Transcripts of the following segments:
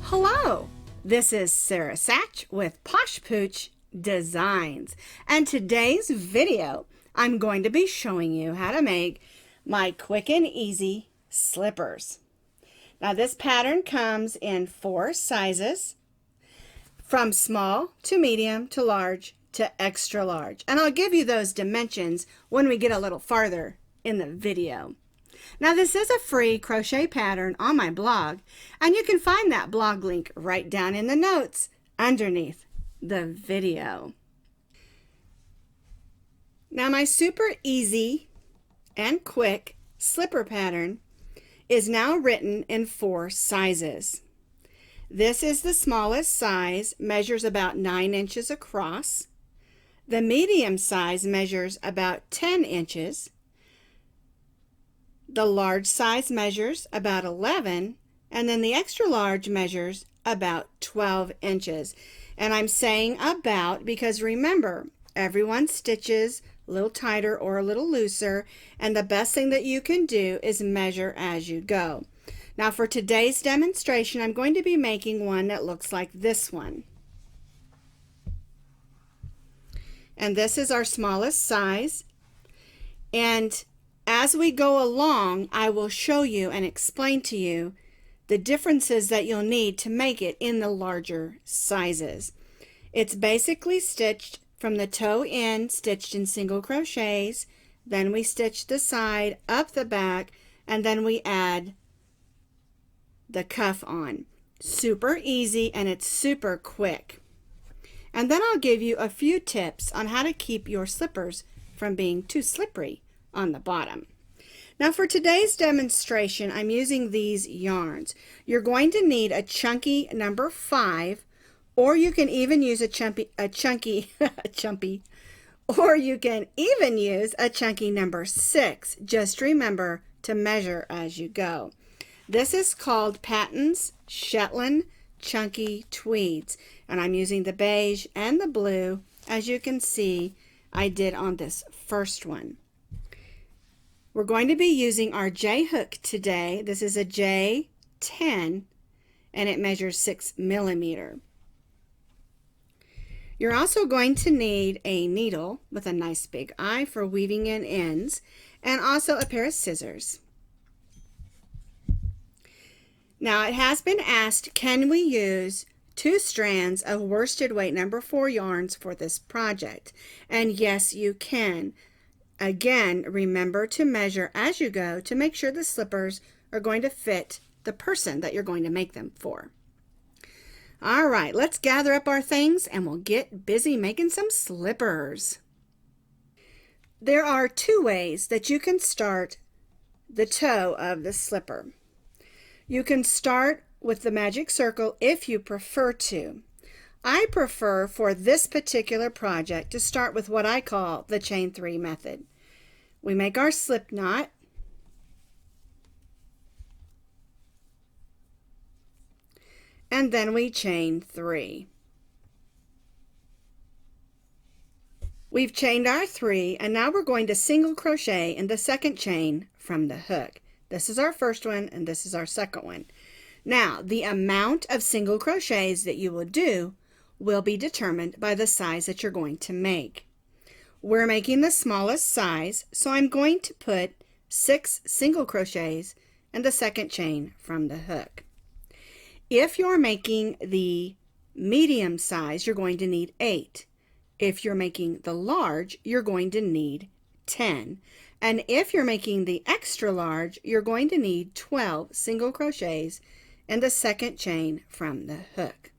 Hello, this is Sara Sach with Posh Pooch Designs, and today's video I'm going to be showing you how to make my quick and easy slippers. Now this pattern comes in 4 sizes, from small to medium to large to extra large, and I'll give you those dimensions when we get a little farther in the video. Now this is a free crochet pattern on my blog, and you can find that blog link right down in the notes underneath the video. Now my super easy and quick slipper pattern is now written in 4 sizes. This is the smallest size, measures about 9 inches across. The medium size measures about 10 inches. The large size measures about 11, and then the extra large measures about 12 inches. And I'm saying about because remember, everyone stitches a little tighter or a little looser, and the best thing that you can do is measure as you go. Now for today's demonstration, I'm going to be making one that looks like this one. And this is our smallest size. And as we go along, I will show you and explain to you the differences that you'll need to make it in the larger sizes. It's basically stitched from the toe in, stitched in single crochets, then we stitch the side, up the back, and then we add the cuff on. Super easy, and it's super quick. And then I'll give you a few tips on how to keep your slippers from being too slippery on the bottom. Now for today's demonstration, I'm using these yarns. You're going to need a chunky number 5, or you can even use a chunky number 6. Just remember to measure as you go. This is called Patton's Shetland Chunky Tweeds, and I'm using the beige and the blue, as you can see I did on this first one. We're going to be using our J hook today. This is a J10, and it measures 6 millimeters. You're also going to need a needle with a nice big eye for weaving in ends, and also a pair of scissors. Now it has been asked, can we use 2 strands of worsted weight number 4 yarns for this project? And yes, you can. Again, remember to measure as you go to make sure the slippers are going to fit the person that you're going to make them for. All right, let's gather up our things and we'll get busy making some slippers. There are 2 ways that you can start the toe of the slipper. You can start with the magic circle if you prefer to. I prefer for this particular project to start with what I call the chain 3 method. We make our slip knot, and then we chain 3. We've chained our 3, and now we're going to single crochet in the second chain from the hook. This is our first one, and this is our second one. Now, the amount of single crochets that you will do will be determined by the size that you're going to make. We're making the smallest size, so I'm going to put 6 single crochets in the second chain from the hook. If you're making the medium size, you're going to need 8. If you're making the large, you're going to need 10. And if you're making the extra large, you're going to need 12 single crochets in the second chain from the hook.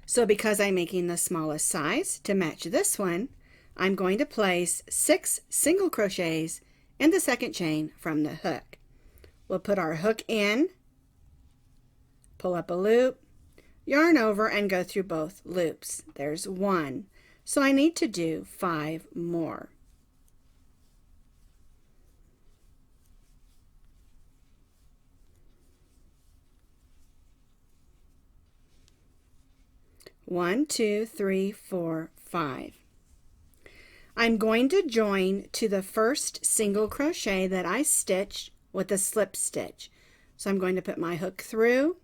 So because I'm making the smallest size to match this one, I'm going to place 6 single crochets in the second chain from the hook. We'll put our hook in, pull up a loop, yarn over, and go through both loops. There's 1. So I need to do 5 more. One, 2, 3, 4, 5. I'm going to join to the first single crochet that I stitched with a slip stitch. So I'm going to put my hook through,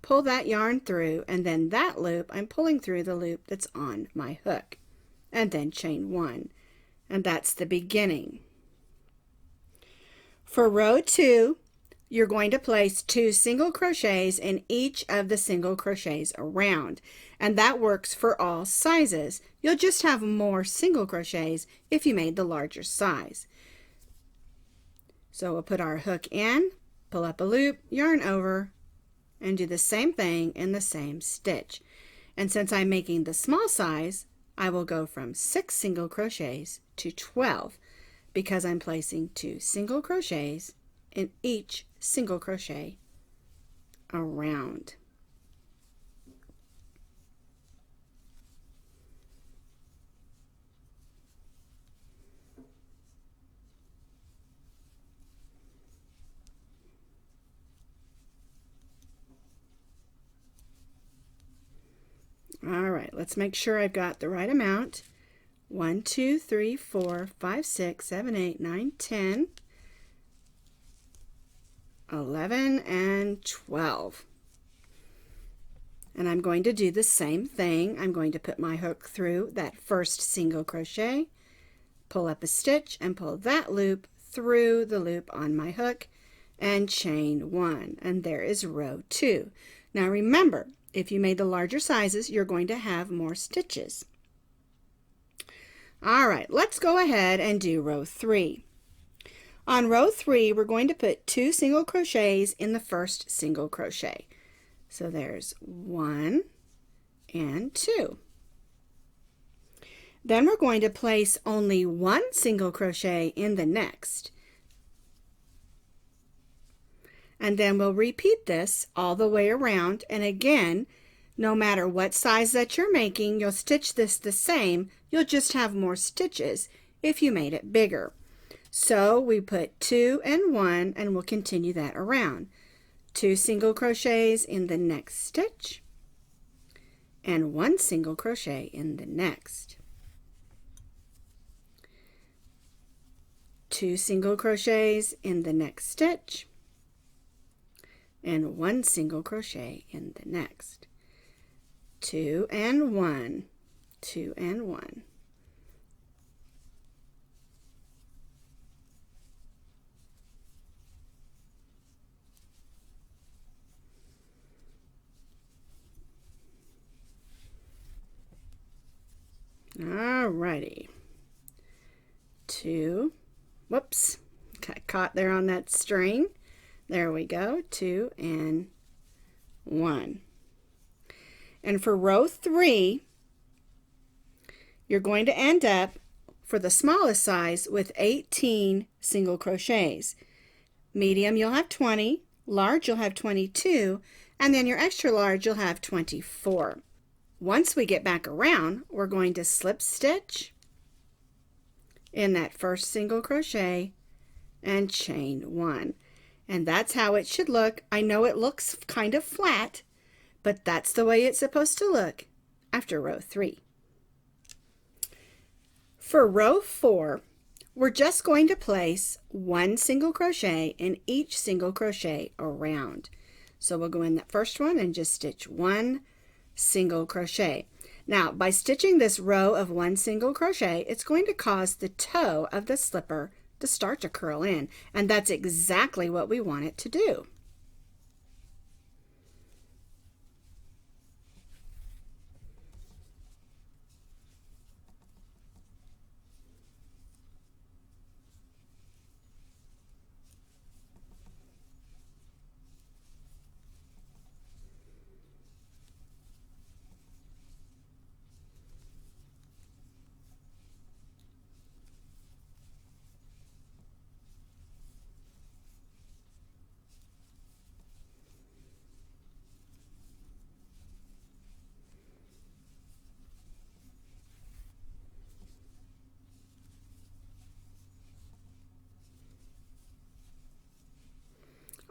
pull that yarn through, and then that loop I'm pulling through the loop that's on my hook, and then chain 1, and that's the beginning. For row 2, you're going to place 2 single crochets in each of the single crochets around, and that works for all sizes. You'll just have more single crochets if you made the larger size. So we'll put our hook in, pull up a loop, yarn over, and do the same thing in the same stitch. And since I'm making the small size, I will go from 6 single crochets to 12 because I'm placing 2 single crochets in each single crochet around. All right, let's make sure I've got the right amount. 1, 2, 3, 4, 5, 6, 7, 8, 9, 10, 11, and 12. And I'm going to do the same thing. I'm going to put my hook through that first single crochet, pull up a stitch, and pull that loop through the loop on my hook, and chain 1. And there is row 2. Now remember, if you made the larger sizes, you're going to have more stitches. All right, let's go ahead and do row 3. On row 3, we're going to put 2 single crochets in the first single crochet. So there's 1 and 2. Then we're going to place only 1 single crochet in the next. And then we'll repeat this all the way around, and again, no matter what size that you're making, you'll stitch this the same. You'll just have more stitches if you made it bigger. So we put 2 and 1, and we'll continue that around. 2 single crochets in the next stitch, and 1 single crochet in the next. 2 single crochets in the next stitch, and 1 single crochet in the next. 2 and 1, 2 and 1. Alrighty. 2, whoops, got caught there on that string. There we go, 2 and 1. And for row 3, you're going to end up, for the smallest size, with 18 single crochets. Medium, you'll have 20. Large, you'll have 22. And then your extra large, you'll have 24. Once we get back around, we're going to slip stitch in that first single crochet and chain 1. And that's how it should look. I know it looks kind of flat, but that's the way it's supposed to look after row 3. For row 4, we're just going to place 1 single crochet in each single crochet around. So we'll go in that first one and just stitch 1 single crochet. Now, by stitching this row of 1 single crochet, it's going to cause the toe of the slipper to start to curl in, and that's exactly what we want it to do.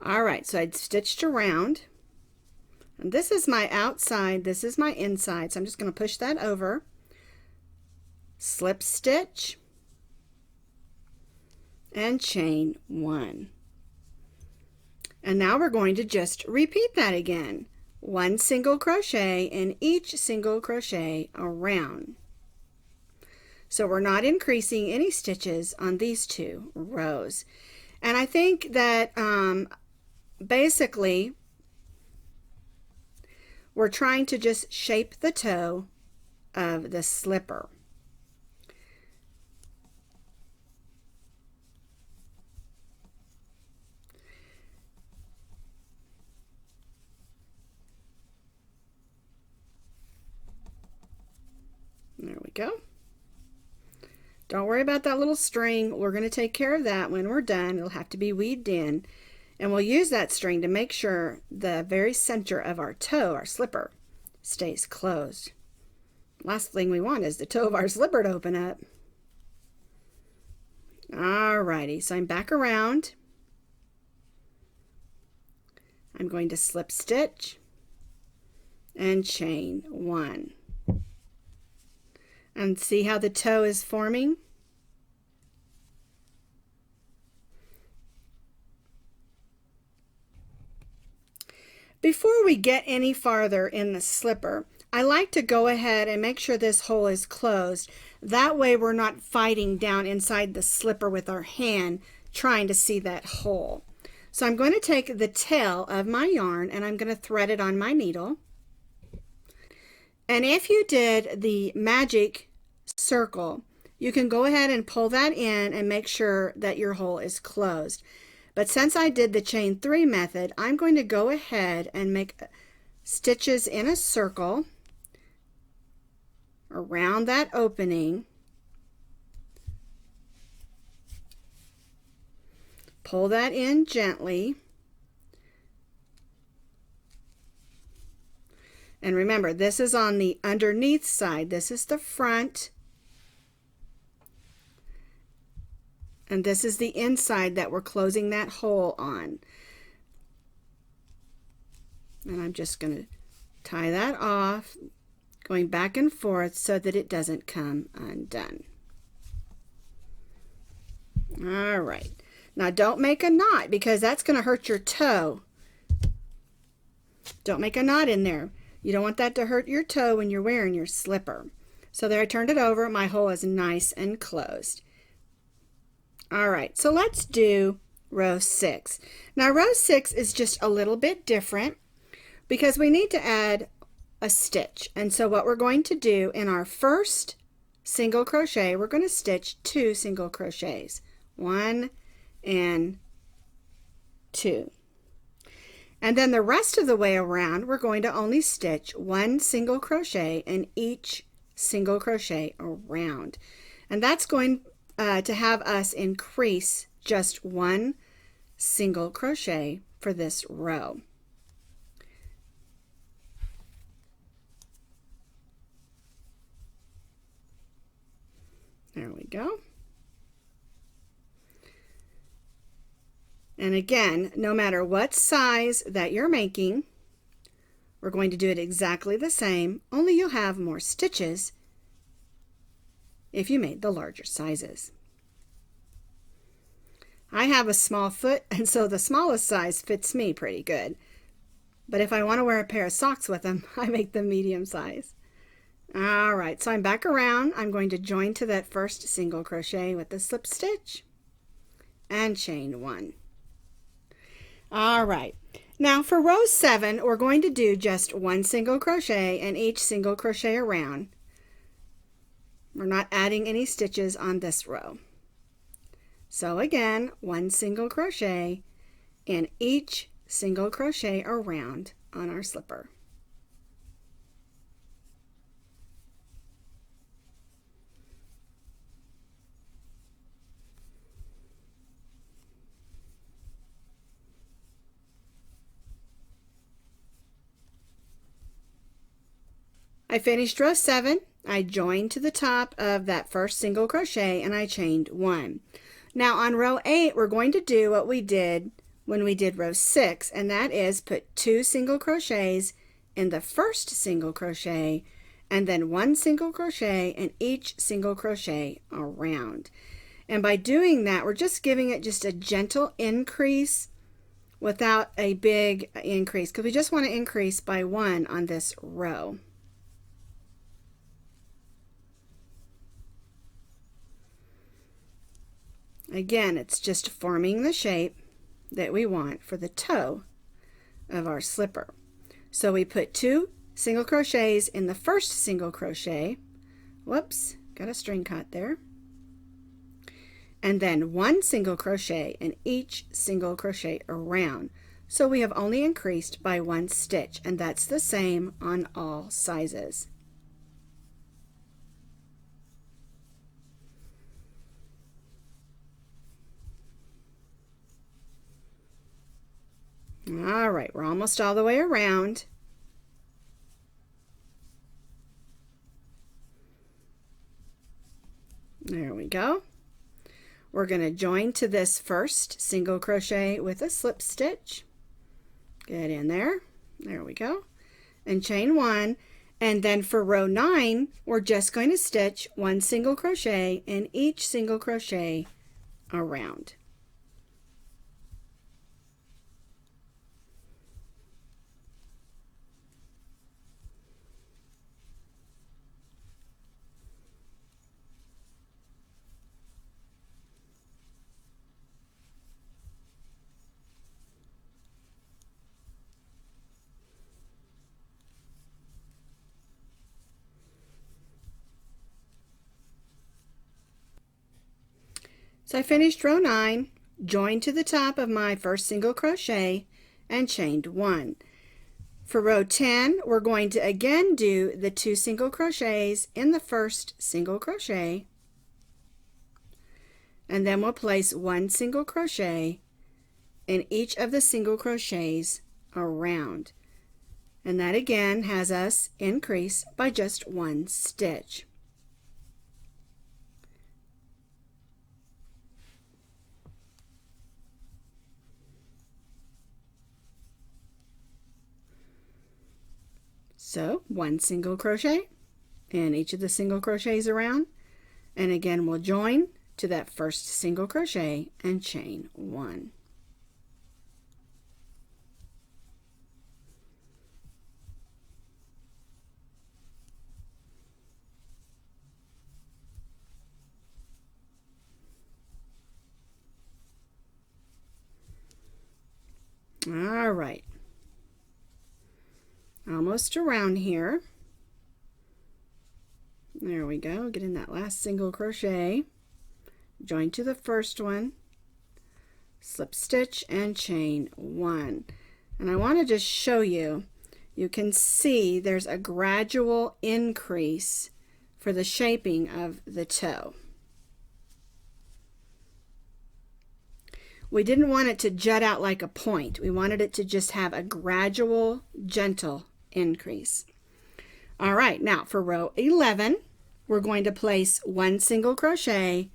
All right, so I'd stitched around, and this is my outside, this is my inside, so I'm just going to push that over, slip stitch, and chain 1. And now we're going to just repeat that again. 1 single crochet in each single crochet around. So we're not increasing any stitches on these 2 rows. And I think that basically we're trying to just shape the toe of the slipper. There we go. Don't worry about that little string. We're going to take care of that when we're done. It'll have to be weaved in. And we'll use that string to make sure the very center of our toe, our slipper, stays closed. Last thing we want is the toe of our slipper to open up. Alrighty, so I'm back around. I'm going to slip stitch and chain 1. And see how the toe is forming? Before we get any farther in the slipper, I like to go ahead and make sure this hole is closed. That way we're not fighting down inside the slipper with our hand trying to see that hole. So I'm going to take the tail of my yarn and I'm going to thread it on my needle. And if you did the magic circle, you can go ahead and pull that in and make sure that your hole is closed. But since I did the chain 3 method, I'm going to go ahead and make stitches in a circle around that opening. Pull that in gently. And remember, this is on the underneath side. This is the front. And this is the inside that we're closing that hole on. And I'm just going to tie that off, going back and forth so that it doesn't come undone. All right. Now don't make a knot because that's going to hurt your toe. Don't make a knot in there. You don't want that to hurt your toe when you're wearing your slipper. So there, I turned it over. My hole is nice and closed. All right, so let's do row 6. Now row 6 is just a little bit different because we need to add a stitch. And so what we're going to do in our first single crochet, we're going to stitch 2 single crochets. 1 and 2. And then the rest of the way around, we're going to only stitch 1 single crochet in each single crochet around. And that's going to have us increase just 1 single crochet for this row. There we go. And again, no matter what size that you're making, we're going to do it exactly the same, only you'll have more stitches if you made the larger sizes. I have a small foot, and so the smallest size fits me pretty good. But if I want to wear a pair of socks with them, I make them medium size. All right, so I'm back around. I'm going to join to that first single crochet with the slip stitch and chain 1. All right, now for row 7, we're going to do just 1 single crochet in each single crochet around. We're not adding any stitches on this row. So again, 1 single crochet in each single crochet around on our slipper. I finished row 7. I joined to the top of that first single crochet and I chained 1. Now on row 8, we're going to do what we did when we did row 6, and that is put 2 single crochets in the first single crochet and then 1 single crochet in each single crochet around. And by doing that, we're just giving it just a gentle increase without a big increase, because we just want to increase by 1 on this row. Again, it's just forming the shape that we want for the toe of our slipper. So we put 2 single crochets in the first single crochet. Whoops, got a string caught there. And then 1 single crochet in each single crochet around. So we have only increased by 1 stitch, and that's the same on all sizes. All right, we're almost all the way around. There we go. We're going to join to this first single crochet with a slip stitch. Get in there. There we go. And chain 1. And then for row 9, we're just going to stitch 1 single crochet in each single crochet around. So I finished row 9, joined to the top of my first single crochet, and chained 1. For row 10, we're going to again do the 2 single crochets in the first single crochet, and then we'll place 1 single crochet in each of the single crochets around. And that again has us increase by just 1 stitch. So 1 single crochet in each of the single crochets around, and again we'll join to that first single crochet and chain 1. All right. Almost around here. There we go. Get in that last single crochet, join to the first one, slip stitch and chain 1. And I want to just show you, you can see there's a gradual increase for the shaping of the toe. We didn't want it to jut out like a point. We wanted it to just have a gradual, gentle increase. All right, now for row 11, we're going to place 1 single crochet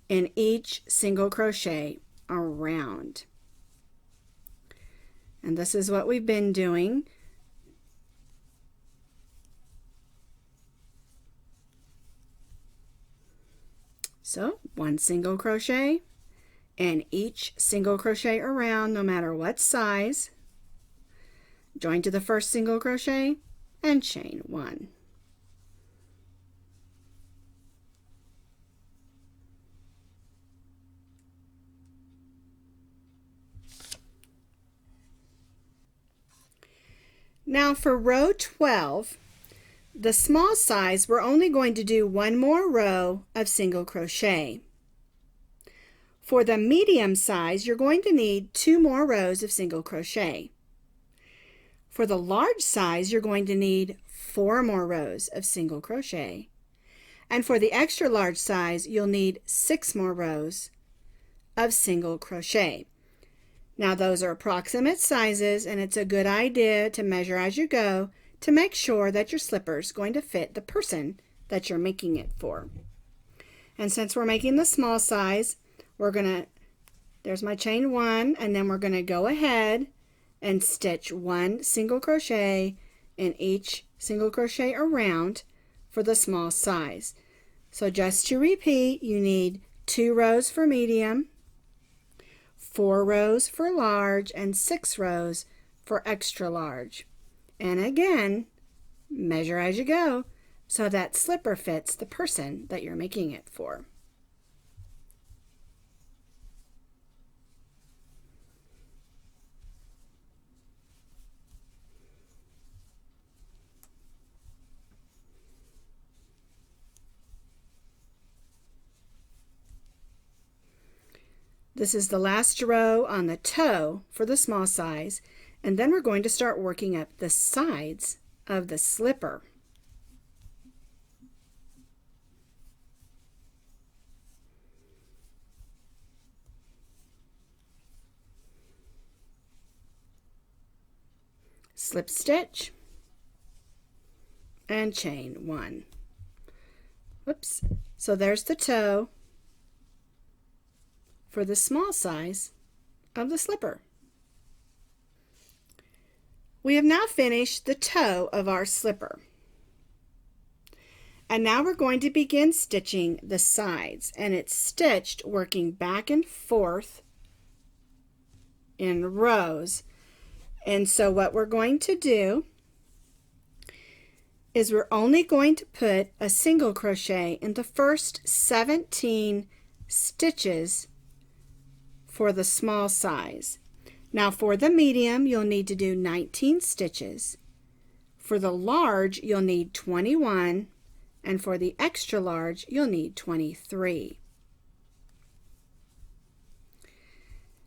in each single crochet around. And this is what we've been doing. So 1 single crochet in each single crochet around, no matter what size. Join to the first single crochet and chain 1. Now for row 12, the small size, we're only going to do 1 more row of single crochet. For the medium size, you're going to need 2 more rows of single crochet. For the large size, you're going to need 4 more rows of single crochet. And for the extra large size, you'll need 6 more rows of single crochet. Now those are approximate sizes, and it's a good idea to measure as you go to make sure that your slipper's going to fit the person that you're making it for. And since we're making the small size, we're gonna, there's my chain 1, and then we're gonna go ahead and stitch 1 single crochet in each single crochet around for the small size. So just to repeat, you need 2 rows for medium, 4 rows for large, and 6 rows for extra large. And again, measure as you go so that slipper fits the person that you're making it for. This is the last row on the toe for the small size, and then we're going to start working up the sides of the slipper. Slip stitch and chain 1. Whoops. So there's the toe for the small size of the slipper. We have now finished the toe of our slipper. And now we're going to begin stitching the sides, and it's stitched working back and forth in rows. And so what we're going to do is we're only going to put a single crochet in the first 17 stitches for the small size. Now for the medium, you'll need to do 19 stitches. For the large, you'll need 21, and for the extra large, you'll need 23.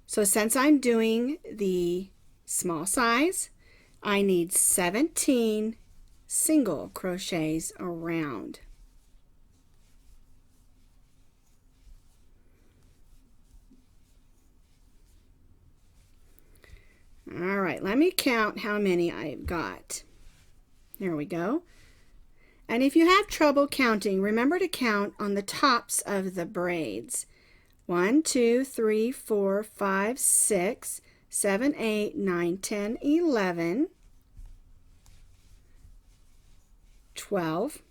So since I'm doing the small size, I need 17 single crochets around. All right, let me count how many I've got. There we go. And if you have trouble counting, remember to count on the tops of the braids. 1, 2, 3, 4, 5, 6, 7, 8, 9, 10, 11, 12,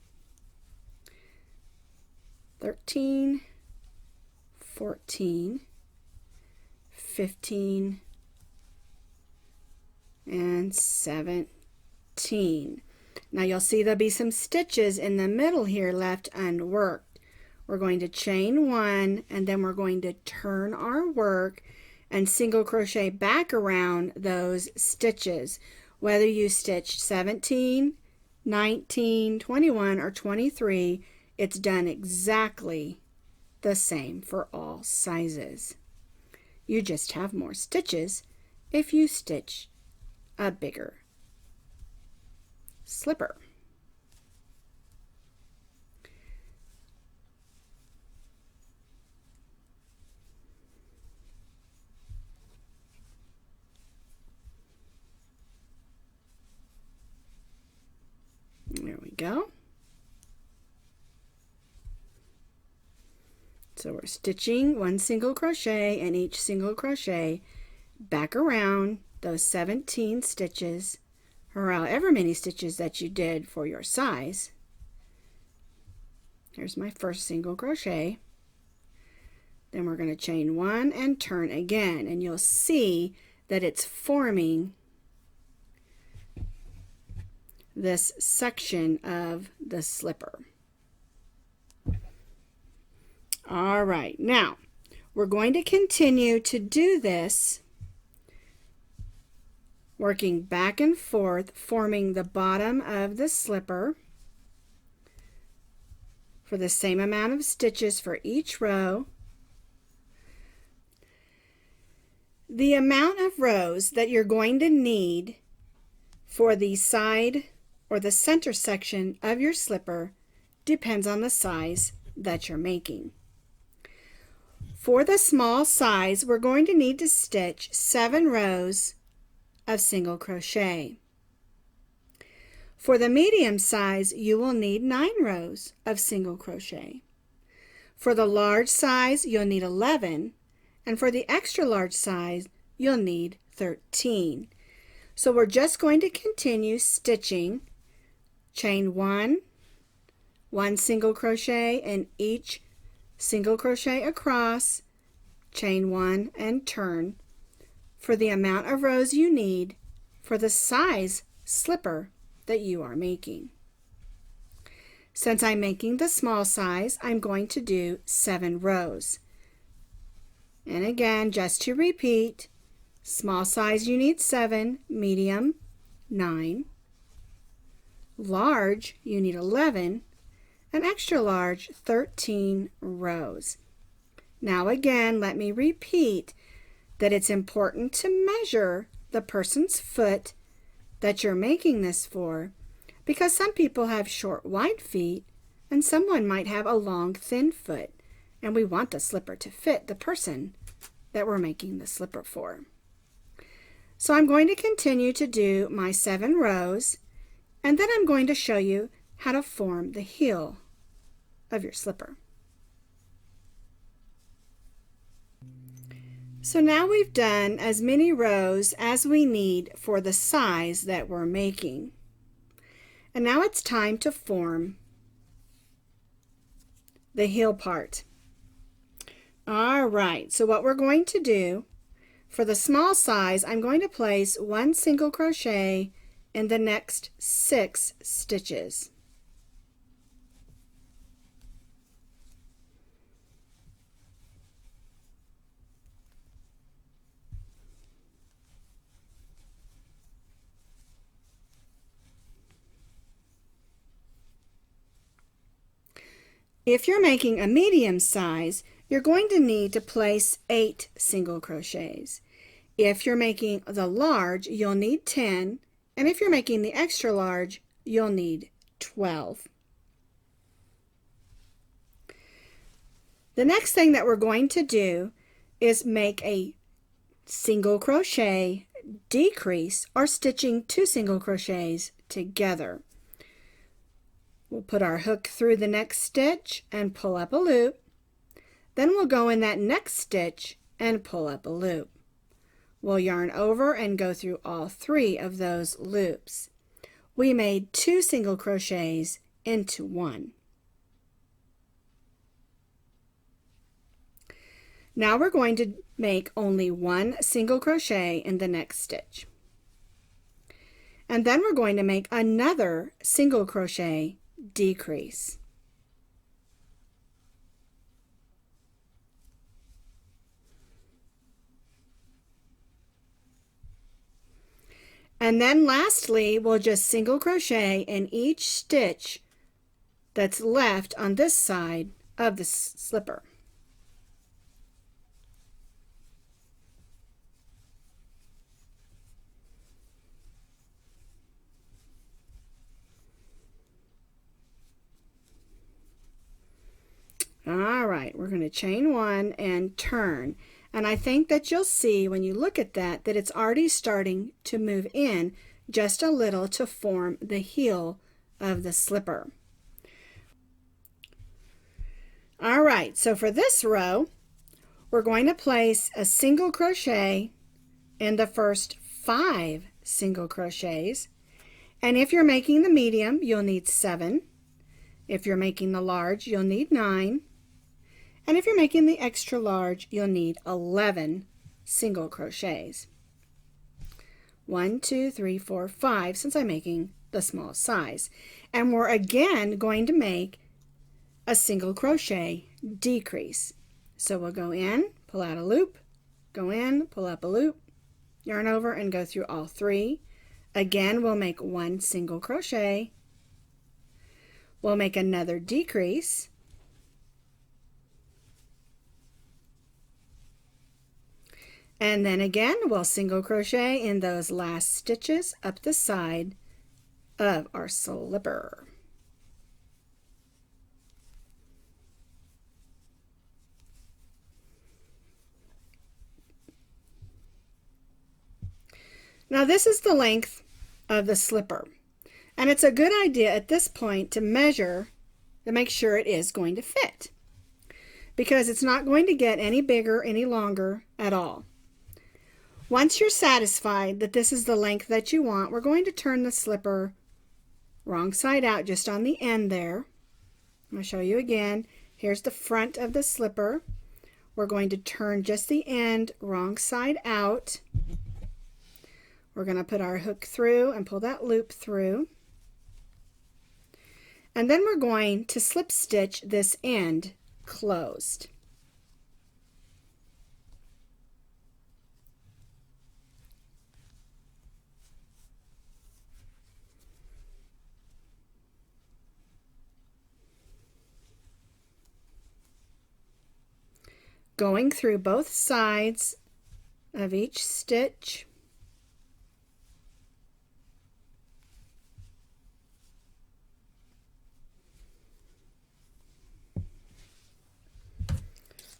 13, 14, 15, and 17. Now you'll see there'll be some stitches in the middle here left unworked. We're going to chain 1, and then we're going to turn our work and single crochet back around those stitches. Whether you stitched 17, 19, 21, or 23, it's done exactly the same for all sizes. You just have more stitches if you stitch a bigger slipper. There we go. So we're stitching 1 single crochet in each single crochet back around those 17 stitches, or however many stitches that you did for your size. Here's my first single crochet. Then we're going to chain 1 and turn again, and you'll see that it's forming this section of the slipper. All right, now we're going to continue to do this, working back and forth, forming the bottom of the slipper for the same amount of stitches for each row. The amount of rows that you're going to need for the side or the center section of your slipper depends on the size that you're making. For the small size, we're going to need to stitch 7 rows of single crochet. For the medium size, you will need 9 rows of single crochet. For the large size, you'll need 11, and for the extra large size, you'll need 13. So we're just going to continue stitching, chain 1, 1 single crochet in each single crochet across, chain 1 and turn for the amount of rows you need for the size slipper that you are making. Since I'm making the small size, I'm going to do 7 rows. And again, just to repeat, small size you need 7, medium 9, large you need 11, and extra large 13 rows. Now again, let me repeat that it's important to measure the person's foot that you're making this for, because some people have short, wide feet, and someone might have a long, thin foot, and we want the slipper to fit the person that we're making the slipper for. So I'm going to continue to do my 7 rows, and then I'm going to show you how to form the heel of your slipper. So now we've done as many rows as we need for the size that we're making. And now it's time to form the heel part. All right, so what we're going to do for the small size, I'm going to place 1 single crochet in the next 6 stitches. If you're making a medium size, you're going to need to place 8 single crochets. If you're making the large, you'll need 10, and if you're making the extra large, you'll need 12. The next thing that we're going to do is make a single crochet decrease, or stitching 2 single crochets together. We'll put our hook through the next stitch and pull up a loop. Then we'll go in that next stitch and pull up a loop. We'll yarn over and go through all 3 of those loops. We made 2 single crochets into 1. Now we're going to make only 1 single crochet in the next stitch. And then we're going to make another single crochet decrease. And then lastly, we'll just single crochet in each stitch that's left on this side of the slipper. All right, we're going to chain 1 and turn. And I think that you'll see when you look at that it's already starting to move in just a little to form the heel of the slipper. All right, so for this row, we're going to place a single crochet in the first 5 single crochets. And if you're making the medium, you'll need 7. If you're making the large, you'll need 9. And if you're making the extra large, you'll need 11 single crochets. 1, 2, 3, 4, 5, since I'm making the small size. And we're again going to make a single crochet decrease. So we'll go in, pull out a loop, go in, pull up a loop, yarn over and go through all 3. Again, we'll make 1 single crochet. We'll make another decrease. And then again, we'll single crochet in those last stitches up the side of our slipper. Now this is the length of the slipper, and it's a good idea at this point to measure to make sure it is going to fit, because it's not going to get any bigger, any longer at all. Once you're satisfied that this is the length that you want, we're going to turn the slipper wrong side out just on the end there. I'm going to show you again. Here's the front of the slipper. we're going to turn just the end wrong side out. We're going to put our hook through and pull that loop through. And then we're going to slip stitch this end closed. Going through both sides of each stitch.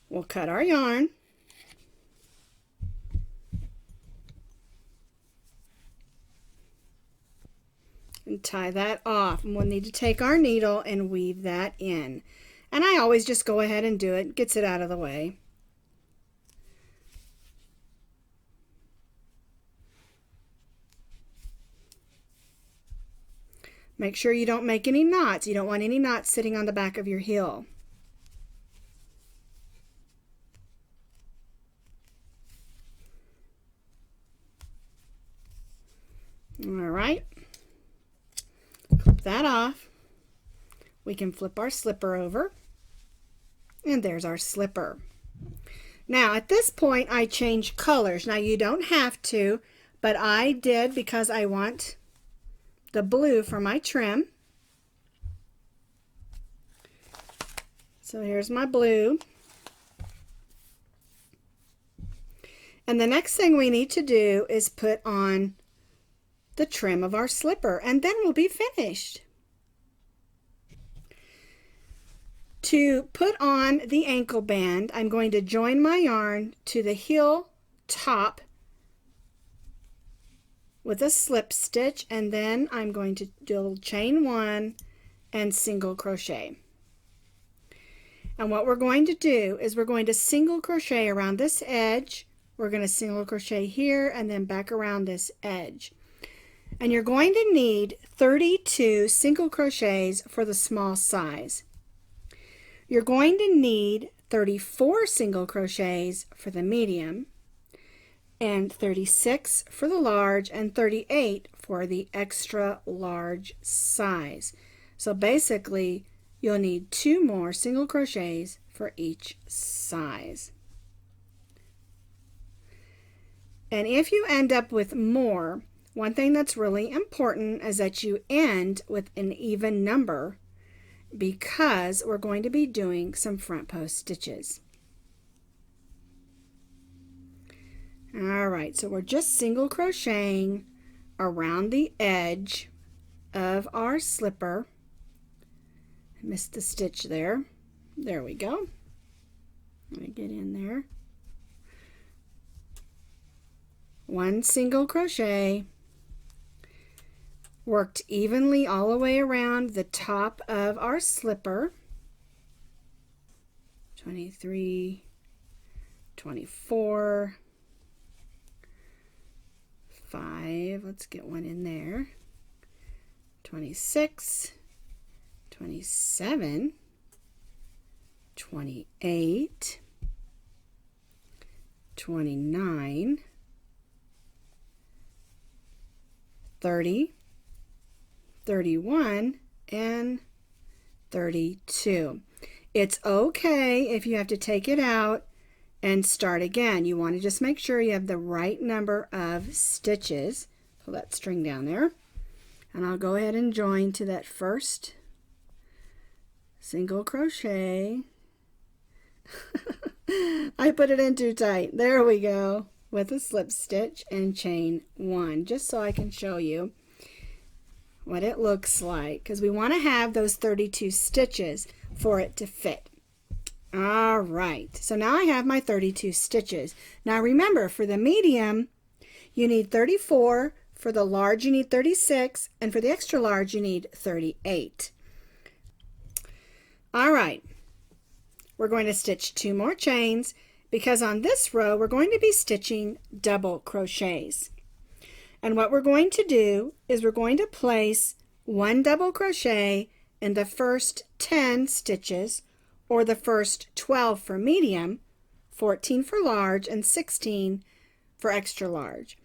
We'll cut our yarn. And tie that off. And we'll need to take our needle and weave that in. And I always just go ahead and do it. Gets it out of the way. Make sure you don't make any knots. You don't want any knots sitting on the back of your heel. All right. Clip that off. We can flip our slipper over. And there's our slipper. Now at this point I change colors. Now you don't have to, but I did because I want the blue for my trim. So here's my blue. And the next thing we need to do is put on the trim of our slipper, and then we'll be finished. To put on the ankle band, I'm going to join my yarn to the heel top with a slip stitch, and then I'm going to do a little chain 1 and single crochet. And what we're going to do is we're going to single crochet around this edge. We're going to single crochet here and then back around this edge. And you're going to need 32 single crochets for the small size. You're going to need 34 single crochets for the medium, and 36 for the large, and 38 for the extra large size. So basically you'll need 2 more single crochets for each size. And if you end up with more, one thing that's really important is that you end with an even number, because we're going to be doing some front post stitches. All right, so we're just single crocheting around the edge of our slipper. I missed the stitch there. There we go. Let me get in there. 1 single crochet, worked evenly all the way around the top of our slipper. 23, 24, 5, let's get one in there, 26, 27, 28, 29, 30, 31, and 32. It's okay if you have to take it out and start again. You want to just make sure you have the right number of stitches. Pull that string down there, and I'll go ahead and join to that first single crochet. I put it in too tight. There we go, with a slip stitch and chain 1, just so I can show you what it looks like, because we want to have those 32 stitches for it to fit. All right, so now I have my 32 stitches. Now remember, for the medium you need 34, for the large you need 36, and for the extra large you need 38. All right, we're going to stitch 2 more chains, because on this row we're going to be stitching double crochets. And what we're going to do is we're going to place 1 double crochet in the first 10 stitches, or the first 12 for medium, 14 for large, and 16 for extra large.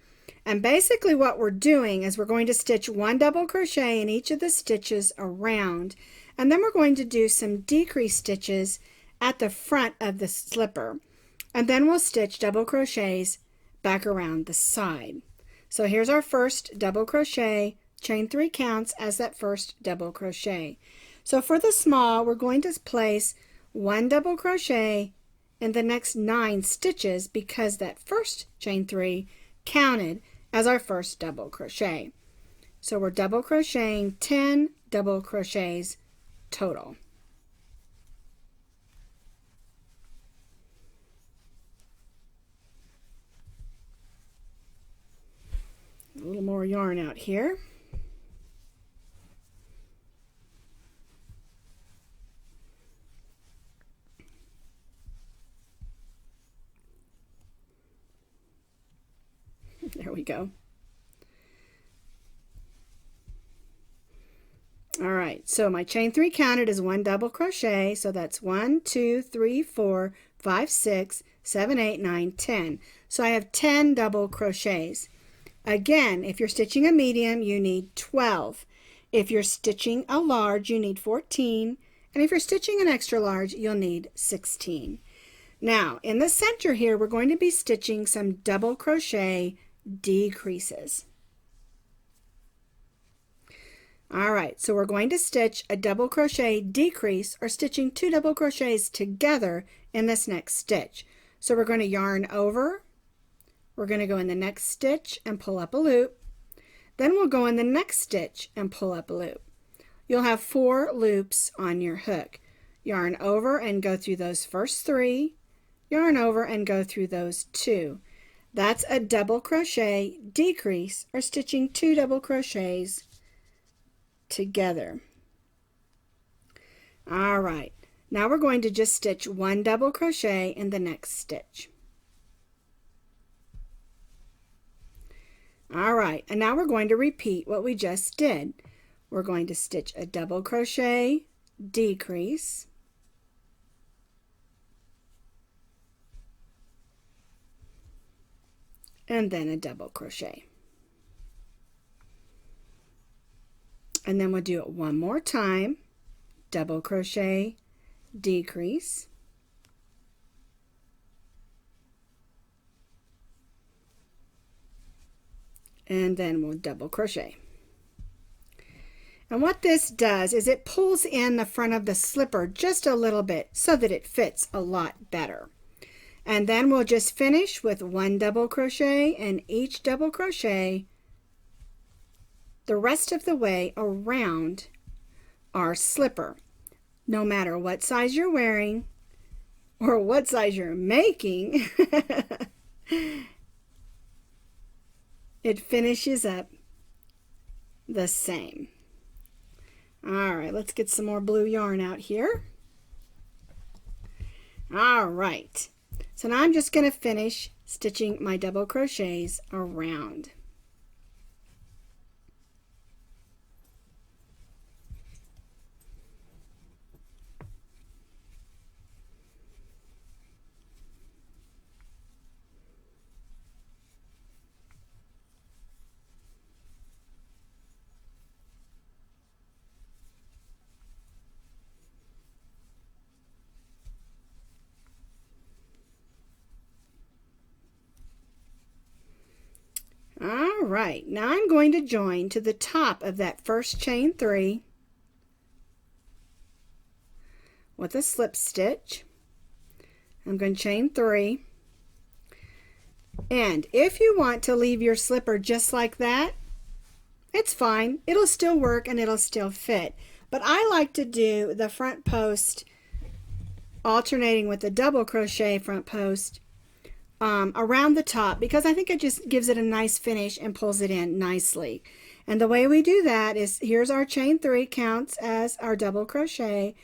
And basically what we're doing is we're going to stitch 1 double crochet in each of the stitches around, and then we're going to do some decrease stitches at the front of the slipper, and then we'll stitch double crochets back around the side. So here's our first double crochet. Chain 3 counts as that first double crochet. So for the small, we're going to place 1 double crochet in the next 9 stitches because that first chain 3 counted as our first double crochet. So we're double crocheting 10 double crochets total. A little more yarn out here. There we go. All right, so my chain 3 counted is 1 double crochet, so that's 1, 2, 3, 4, 5, 6, 7, 8, 9, 10. So I have 10 double crochets. Again, if you're stitching a medium, you need 12. If you're stitching a large, you need 14. And if you're stitching an extra large, you'll need 16. Now, in the center here, we're going to be stitching some double crochet decreases. All right, so we're going to stitch a double crochet decrease, or stitching 2 double crochets together in this next stitch. So we're going to yarn over. We're going to go in the next stitch and pull up a loop. Then we'll go in the next stitch and pull up a loop. You'll have 4 loops on your hook. Yarn over and go through those first 3. Yarn over and go through those 2. That's a double crochet decrease, or stitching 2 double crochets together. All right, now we're going to just stitch 1 double crochet in the next stitch. All right, and now we're going to repeat what we just did. We're going to stitch a double crochet decrease, and then a double crochet. And then we'll do it one more time. Double crochet decrease, and then we'll double crochet. And what this does is it pulls in the front of the slipper just a little bit so that it fits a lot better. And then we'll just finish with 1 double crochet in each double crochet the rest of the way around our slipper. No matter what size you're wearing or what size you're making, it finishes up the same. All right, let's get some more blue yarn out here. All right, so now I'm just going to finish stitching my double crochets around. All right, now I'm going to join to the top of that first chain 3 with a slip stitch. I'm going to chain 3. And if you want to leave your slipper just like that, it's fine. It'll still work and it'll still fit. But I like to do the front post alternating with the double crochet front post around the top, because I think it just gives it a nice finish and pulls it in nicely. And the way we do that is, here's our chain 3, counts as our double crochet,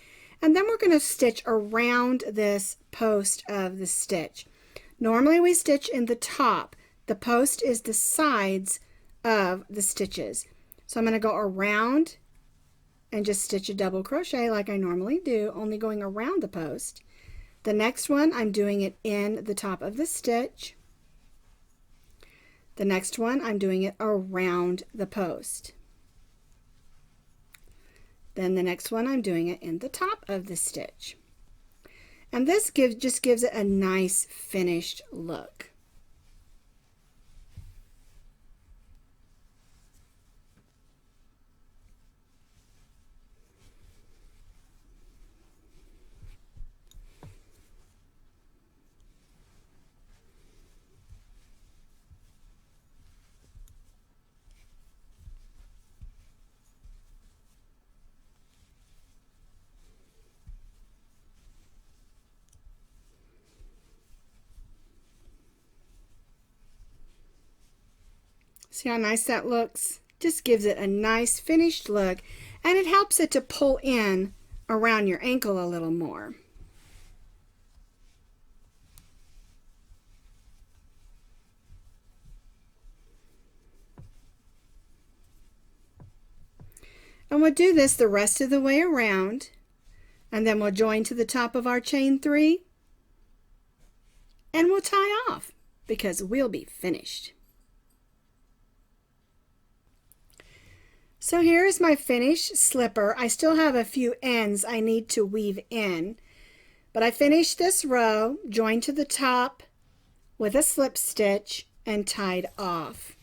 and then we're going to stitch around this post of the stitch. Normally we stitch in the top. The post is the sides of the stitches. So I'm going to go around and just stitch a double crochet like I normally do, only going around the post. The next one, I'm doing it in the top of the stitch. The next one, I'm doing it around the post. Then the next one, I'm doing it in the top of the stitch. And this just gives it a nice finished look. See how nice that looks? Just gives it a nice finished look, and it helps it to pull in around your ankle a little more. And we'll do this the rest of the way around, and then we'll join to the top of our chain 3, and we'll tie off because we'll be finished. So here is my finished slipper. I still have a few ends I need to weave in, but I finished this row, joined to the top with a slip stitch, and tied off.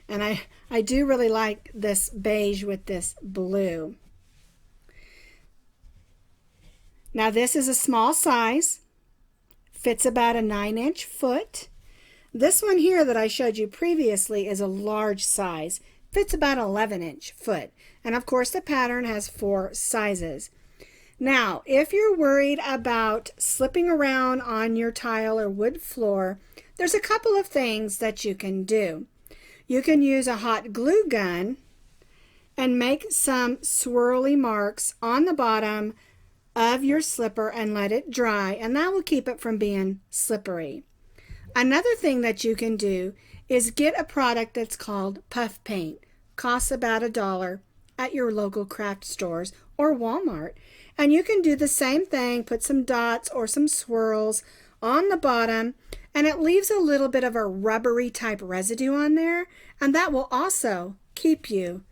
And I do really like this beige with this blue. Now this is a small size, fits about a 9-inch foot. This one here that I showed you previously is a large size. Fits about 11-inch foot, and of course the pattern has 4 sizes. Now if you're worried about slipping around on your tile or wood floor, there's a couple of things that you can do. You can use a hot glue gun and make some swirly marks on the bottom of your slipper and let it dry, and that will keep it from being slippery. Another thing that you can do is get a product that's called puff paint. Costs about $1 at your local craft stores or Walmart. And you can do the same thing, put some dots or some swirls on the bottom, and it leaves a little bit of a rubbery type residue on there, and that will also keep you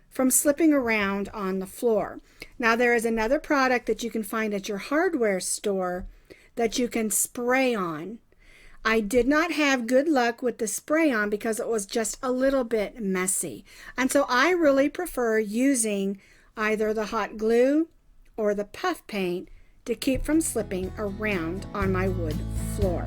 from slipping around on the floor. Now there is another product that you can find at your hardware store that you can spray on. I did not have good luck with the spray on because it was just a little bit messy. And so I really prefer using either the hot glue or the puff paint to keep from slipping around on my wood floor.